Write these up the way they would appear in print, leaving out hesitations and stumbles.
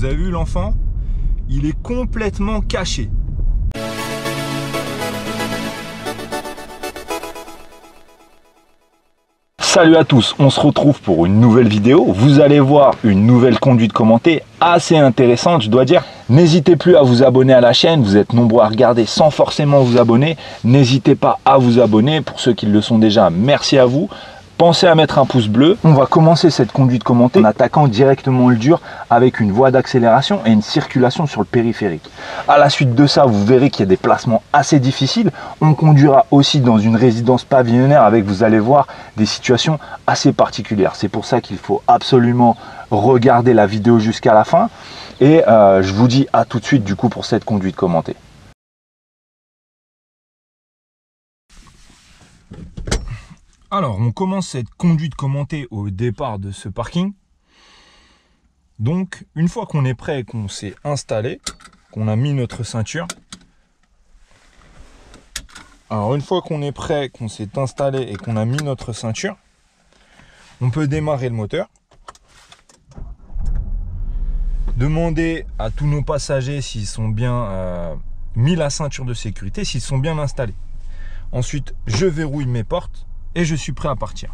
Vous avez vu l'enfant? Il est complètement caché. Salut à tous, on se retrouve pour une nouvelle vidéo. Vous allez voir une nouvelle conduite commentée assez intéressante, je dois dire. N'hésitez plus à vous abonner à la chaîne, vous êtes nombreux à regarder sans forcément vous abonner. N'hésitez pas à vous abonner, pour ceux qui le sont déjà, merci à vous. Pensez à mettre un pouce bleu. On va commencer cette conduite commentée en attaquant directement le dur avec une voie d'accélération et une circulation sur le périphérique. À la suite de ça, vous verrez qu'il y a des placements assez difficiles. On conduira aussi dans une résidence pavillonnaire avec, vous allez voir, des situations assez particulières. C'est pour ça qu'il faut absolument regarder la vidéo jusqu'à la fin. Et je vous dis à tout de suite du coup pour cette conduite commentée. Alors, on commence cette conduite commentée au départ de ce parking. Donc, une fois qu'on est prêt et qu'on s'est installé, qu'on a mis notre ceinture. Alors, une fois qu'on est prêt, qu'on s'est installé et qu'on a mis notre ceinture, on peut démarrer le moteur. Demander à tous nos passagers s'ils sont bien mis la ceinture de sécurité, s'ils sont bien installés. Ensuite, je verrouille mes portes. Et je suis prêt à partir.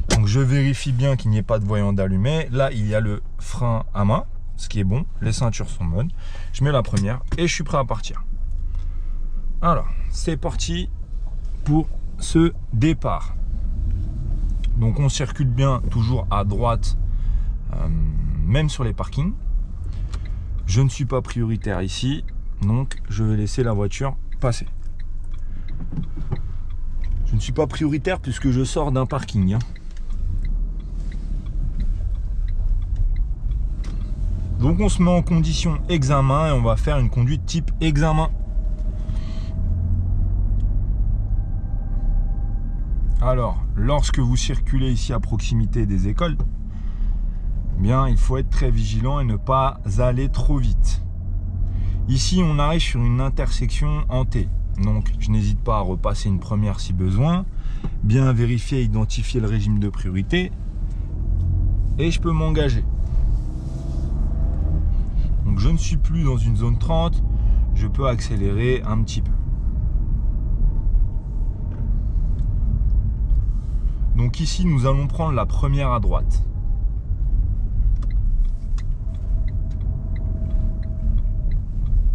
Donc je vérifie bien qu'il n'y ait pas de voyant d'allumé. Là, il y a le frein à main, ce qui est bon. Les ceintures sont bonnes. Je mets la première et je suis prêt à partir. Alors, c'est parti pour ce départ. Donc on circule bien toujours à droite, même sur les parkings. Je ne suis pas prioritaire ici, donc je vais laisser la voiture passer. Je ne suis pas prioritaire puisque je sors d'un parking. Donc on se met en condition examen et on va faire une conduite type examen. Alors, lorsque vous circulez ici à proximité des écoles, bien, il faut être très vigilant et ne pas aller trop vite. Ici, on arrive sur une intersection en T. Donc, je n'hésite pas à repasser une première si besoin, bien vérifier et identifier le régime de priorité, et je peux m'engager. Donc, je ne suis plus dans une zone 30, je peux accélérer un petit peu. Donc ici, nous allons prendre la première à droite.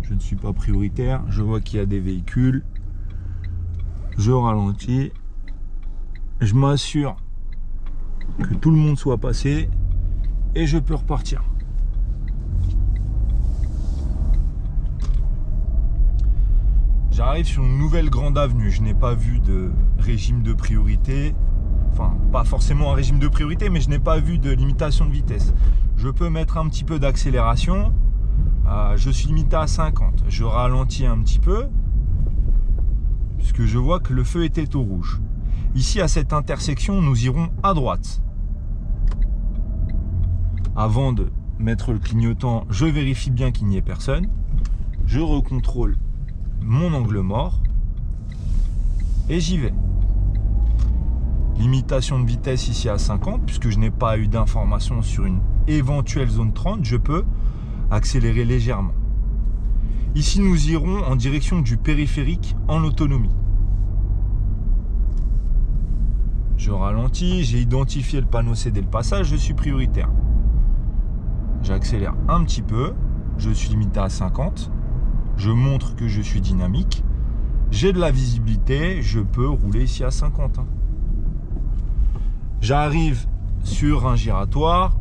Je ne suis pas prioritaire, je vois qu'il y a des véhicules, je ralentis, je m'assure que tout le monde soit passé et je peux repartir. J'arrive sur une nouvelle grande avenue, je n'ai pas vu de régime de priorité, enfin pas forcément un régime de priorité, mais je n'ai pas vu de limitation de vitesse. Je peux mettre un petit peu d'accélération. Je suis limité à 50. Je ralentis un petit peu puisque je vois que le feu était au rouge. Ici, à cette intersection, nous irons à droite. Avant de mettre le clignotant, je vérifie bien qu'il n'y ait personne. Je recontrôle mon angle mort et j'y vais. Limitation de vitesse ici à 50 puisque je n'ai pas eu d'information sur une éventuelle zone 30. Je peux accélérer légèrement. Ici, nous irons en direction du périphérique en autonomie. Je ralentis, j'ai identifié le panneau céder le passage, je suis prioritaire. J'accélère un petit peu, je suis limité à 50. Je montre que je suis dynamique. J'ai de la visibilité, je peux rouler ici à 50. J'arrive sur un giratoire,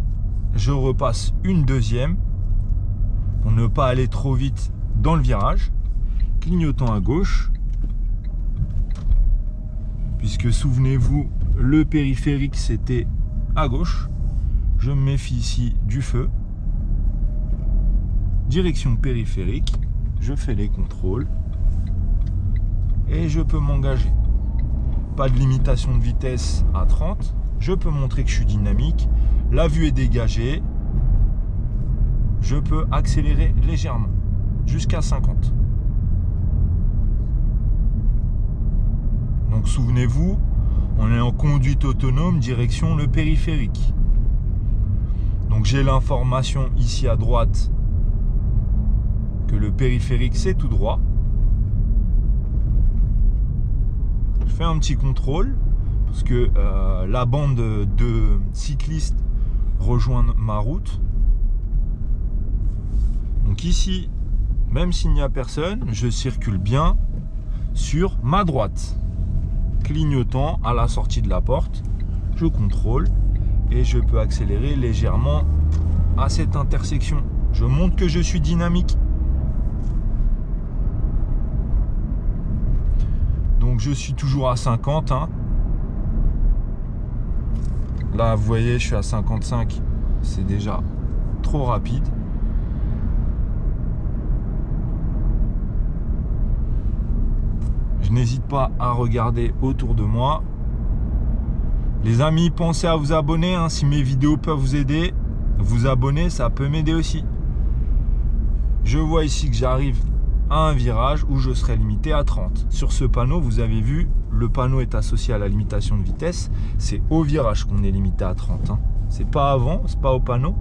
je repasse une deuxième. Pour ne pas aller trop vite dans le virage, clignotant à gauche, puisque souvenez-vous, le périphérique c'était à gauche. Je me méfie ici du feu. Direction périphérique, je fais les contrôles et je peux m'engager. Pas de limitation de vitesse à 30, je peux montrer que je suis dynamique, la vue est dégagée. Je peux accélérer légèrement, jusqu'à 50. Donc souvenez-vous, on est en conduite autonome, direction le périphérique. Donc j'ai l'information ici à droite que le périphérique c'est tout droit. Je fais un petit contrôle parce que la bande de cyclistes rejoint ma route. Donc ici, même s'il n'y a personne, je circule bien sur ma droite. Clignotant à la sortie de la porte, je contrôle et je peux accélérer légèrement à cette intersection. Je montre que je suis dynamique. Donc je suis toujours à 50. Hein. Là, vous voyez, je suis à 55. C'est déjà trop rapide. Je n'hésite pas à regarder autour de moi. Les amis, pensez à vous abonner. Hein, si mes vidéos peuvent vous aider, vous abonner, ça peut m'aider aussi. Je vois ici que j'arrive à un virage où je serai limité à 30. Sur ce panneau, vous avez vu, le panneau est associé à la limitation de vitesse. C'est au virage qu'on est limité à 30. Hein. C'est pas avant, c'est pas au panneau.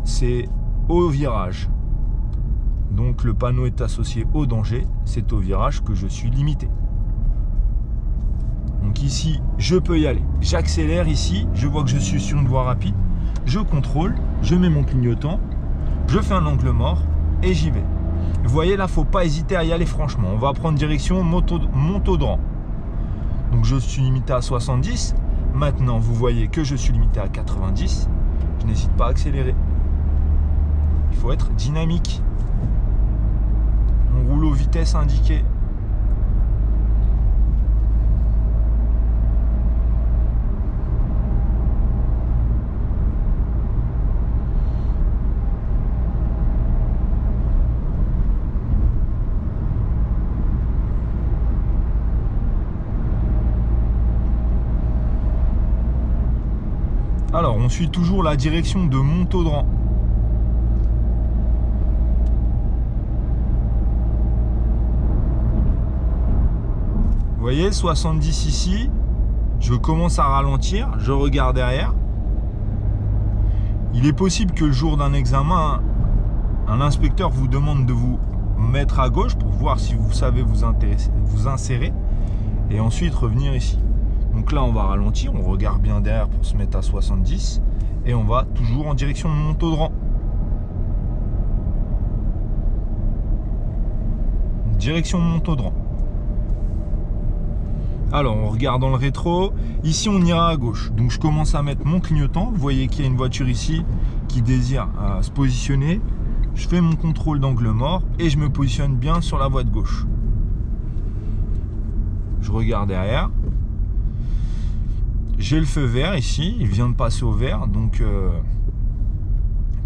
C'est au virage. Donc le panneau est associé au danger, c'est au virage que je suis limité. Donc ici, je peux y aller. J'accélère ici, je vois que je suis sur une voie rapide. Je contrôle, je mets mon clignotant, je fais un angle mort et j'y vais. Vous voyez là, il ne faut pas hésiter à y aller franchement. On va prendre direction Montaudan. Donc je suis limité à 70. Maintenant, vous voyez que je suis limité à 90. Je n'hésite pas à accélérer. Il faut être dynamique. On roule aux vitesses indiquées. Alors, on suit toujours la direction de Montaudan. Vous voyez, 70 ici. Je commence à ralentir. Je regarde derrière. Il est possible que le jour d'un examen, un inspecteur vous demande de vous mettre à gauche pour voir si vous savez vous insérer. Et ensuite revenir ici. Donc là, on va ralentir, on regarde bien derrière pour se mettre à 70 et on va toujours en direction de Montaudan. Direction Montaudan. Alors, on regarde dans le rétro. Ici, on ira à gauche. Donc, je commence à mettre mon clignotant. Vous voyez qu'il y a une voiture ici qui désire se positionner. Je fais mon contrôle d'angle mort et je me positionne bien sur la voie de gauche. Je regarde derrière. J'ai le feu vert ici, il vient de passer au vert, donc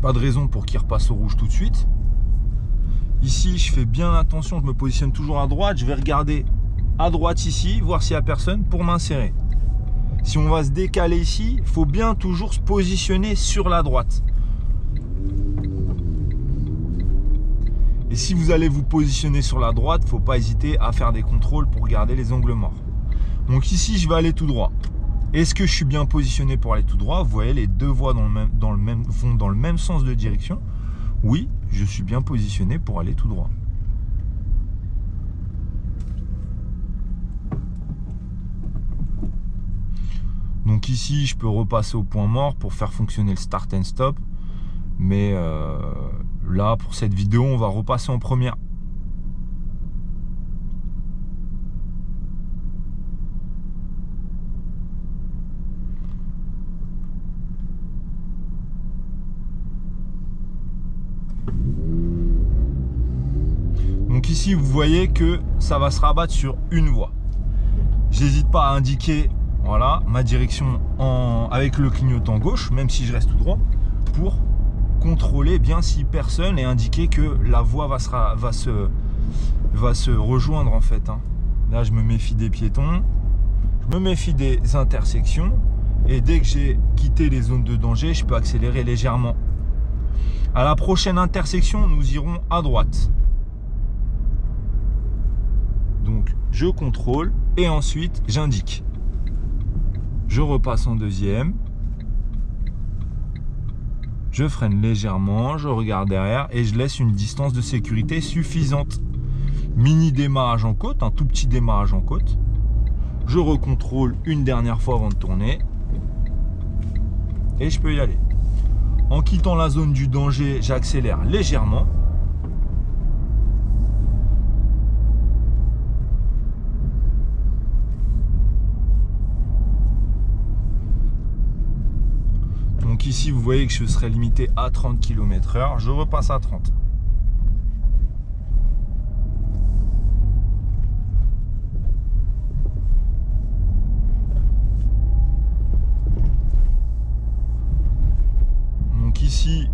pas de raison pour qu'il repasse au rouge tout de suite. Ici, je fais bien attention, je me positionne toujours à droite, je vais regarder à droite ici, voir s'il n'y a personne pour m'insérer. Si on va se décaler ici, il faut bien toujours se positionner sur la droite. Et si vous allez vous positionner sur la droite, il ne faut pas hésiter à faire des contrôles pour regarder les angles morts. Donc ici, je vais aller tout droit. Est-ce que je suis bien positionné pour aller tout droit? Vous voyez, les deux voies vont dans le même sens de direction. Oui, je suis bien positionné pour aller tout droit. Donc ici, je peux repasser au point mort pour faire fonctionner le start and stop. Mais là, pour cette vidéo, on va repasser en première. Donc ici, vous voyez que ça va se rabattre sur une voie. J'hésite pas à indiquer voilà, ma direction avec le clignotant gauche, même si je reste tout droit, pour contrôler bien si personne et indiquer que la voie va se rejoindre en fait. Hein. Là, je me méfie des piétons, je me méfie des intersections et dès que j'ai quitté les zones de danger, je peux accélérer légèrement. À la prochaine intersection, nous irons à droite. Donc, je contrôle et ensuite, j'indique. Je repasse en deuxième. Je freine légèrement, je regarde derrière et je laisse une distance de sécurité suffisante. Mini démarrage en côte, un tout petit démarrage en côte. Je recontrôle une dernière fois avant de tourner. Et je peux y aller. En quittant la zone du danger, j'accélère légèrement. Donc ici, vous voyez que je serai limité à 30 km/h. Je repasse à 30. Donc ici,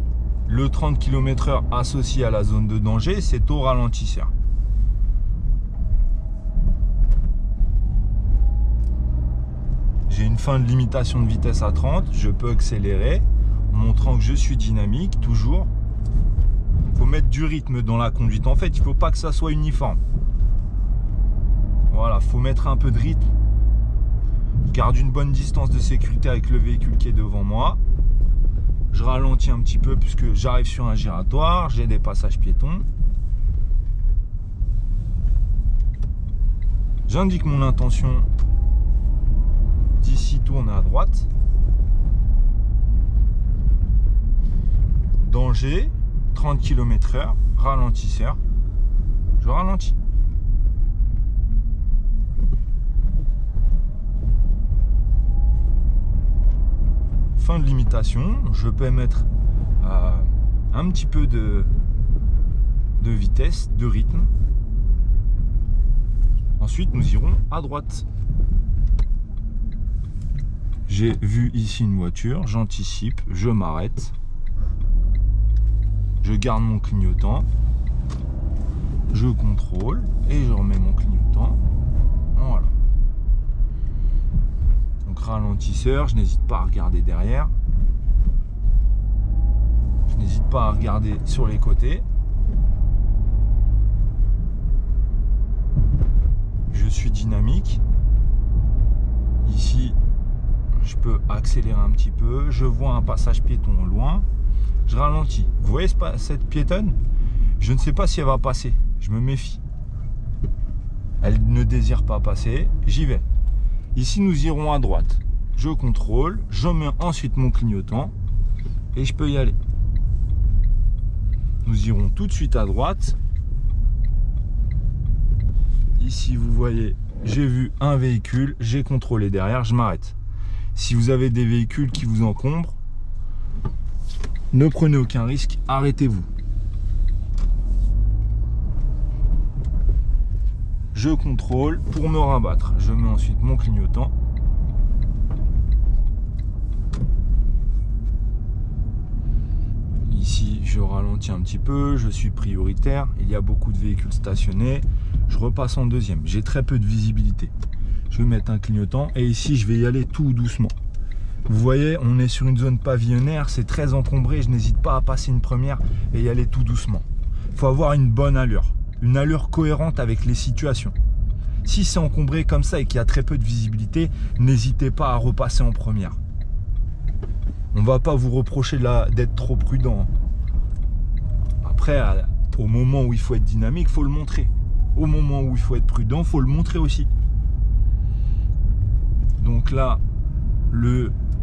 le 30 km/h associé à la zone de danger, c'est au ralentisseur. J'ai une fin de limitation de vitesse à 30, je peux accélérer, montrant que je suis dynamique, toujours. Il faut mettre du rythme dans la conduite. En fait, il ne faut pas que ça soit uniforme. Voilà, il faut mettre un peu de rythme. Je garde une bonne distance de sécurité avec le véhicule qui est devant moi. Je ralentis un petit peu puisque j'arrive sur un giratoire, j'ai des passages piétons. J'indique mon intention d'ici tourner à droite. Danger, 30 km/h, ralentisseur. Je ralentis. Fin de limitation, je peux mettre un petit peu de vitesse, de rythme. Ensuite, nous irons à droite. J'ai vu ici une voiture, j'anticipe, je m'arrête. Je garde mon clignotant. Je contrôle et je remets mon clignotant. Voilà. Donc ralentisseur, je n'hésite pas à regarder derrière. Je n'hésite pas à regarder sur les côtés. Je suis dynamique. Ici, je peux accélérer un petit peu. Je vois un passage piéton au loin. Je ralentis. Vous voyez cette piétonne? Je ne sais pas si elle va passer. Je me méfie. Elle ne désire pas passer. J'y vais. Ici, nous irons à droite. Je contrôle. Je mets ensuite mon clignotant. Et je peux y aller. Nous irons tout de suite à droite. Ici, vous voyez, j'ai vu un véhicule. J'ai contrôlé derrière. Je m'arrête. Si vous avez des véhicules qui vous encombrent, ne prenez aucun risque. Arrêtez-vous. Je contrôle pour me rabattre. Je mets ensuite mon clignotant. Ici, je ralentis un petit peu. Je suis prioritaire. Il y a beaucoup de véhicules stationnés. Je repasse en deuxième. J'ai très peu de visibilité. Je vais mettre un clignotant. Et ici, je vais y aller tout doucement. Vous voyez, on est sur une zone pavillonnaire. C'est très encombré. Je n'hésite pas à passer une première et y aller tout doucement. Il faut avoir une bonne allure. Une allure cohérente avec les situations. Si c'est encombré comme ça et qu'il y a très peu de visibilité, n'hésitez pas à repasser en première. On ne va pas vous reprocher d'être trop prudent. Après, au moment où il faut être dynamique, il faut le montrer. Au moment où il faut être prudent, il faut le montrer aussi. Donc là,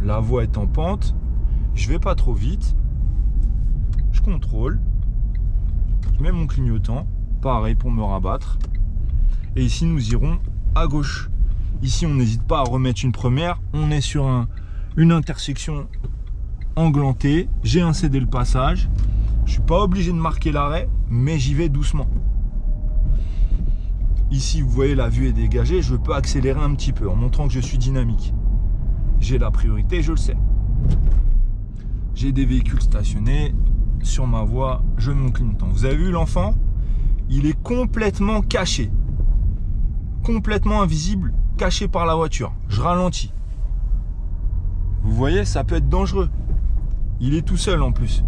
la voie est en pente. Je ne vais pas trop vite. Je contrôle. Je mets mon clignotant. Pareil pour me rabattre. Et ici, nous irons à gauche. Ici, on n'hésite pas à remettre une première. On est sur une intersection englantée. J'ai incédé le passage. Je ne suis pas obligé de marquer l'arrêt, mais j'y vais doucement. Ici, vous voyez, la vue est dégagée. Je peux accélérer un petit peu en montrant que je suis dynamique. J'ai la priorité, je le sais. J'ai des véhicules stationnés. Sur ma voie, je mets mon clignotant. Vous avez vu l'enfant? Il est complètement caché. Complètement invisible, caché par la voiture. Je ralentis. Vous voyez, ça peut être dangereux. Il est tout seul en plus.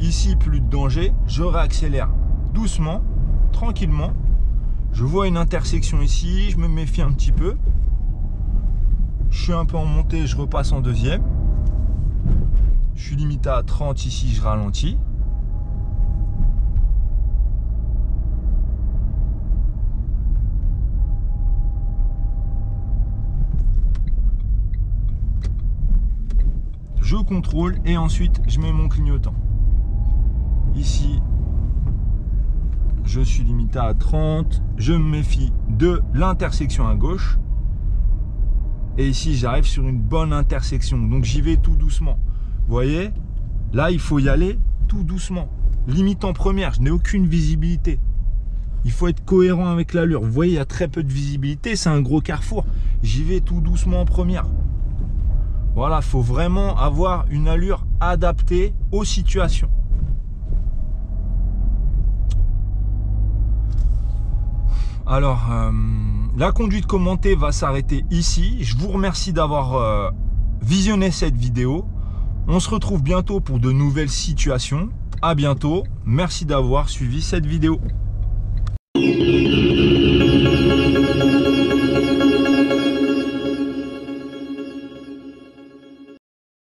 Ici, plus de danger. Je réaccélère doucement, tranquillement. Je vois une intersection ici. Je me méfie un petit peu. Je suis un peu en montée, je repasse en deuxième. Je Je suis limité à 30 ici, je ralentis. Je contrôle et ensuite je mets mon clignotant. Ici, je suis limité à 30. Je me méfie de l'intersection à gauche. Et ici, j'arrive sur une bonne intersection. Donc, j'y vais tout doucement. Vous voyez, là, il faut y aller tout doucement. Limite en première, je n'ai aucune visibilité. Il faut être cohérent avec l'allure. Vous voyez, il y a très peu de visibilité. C'est un gros carrefour. J'y vais tout doucement en première. Voilà, il faut vraiment avoir une allure adaptée aux situations. Alors, la conduite commentée va s'arrêter ici. Je vous remercie d'avoir visionné cette vidéo. On se retrouve bientôt pour de nouvelles situations. À bientôt. Merci d'avoir suivi cette vidéo.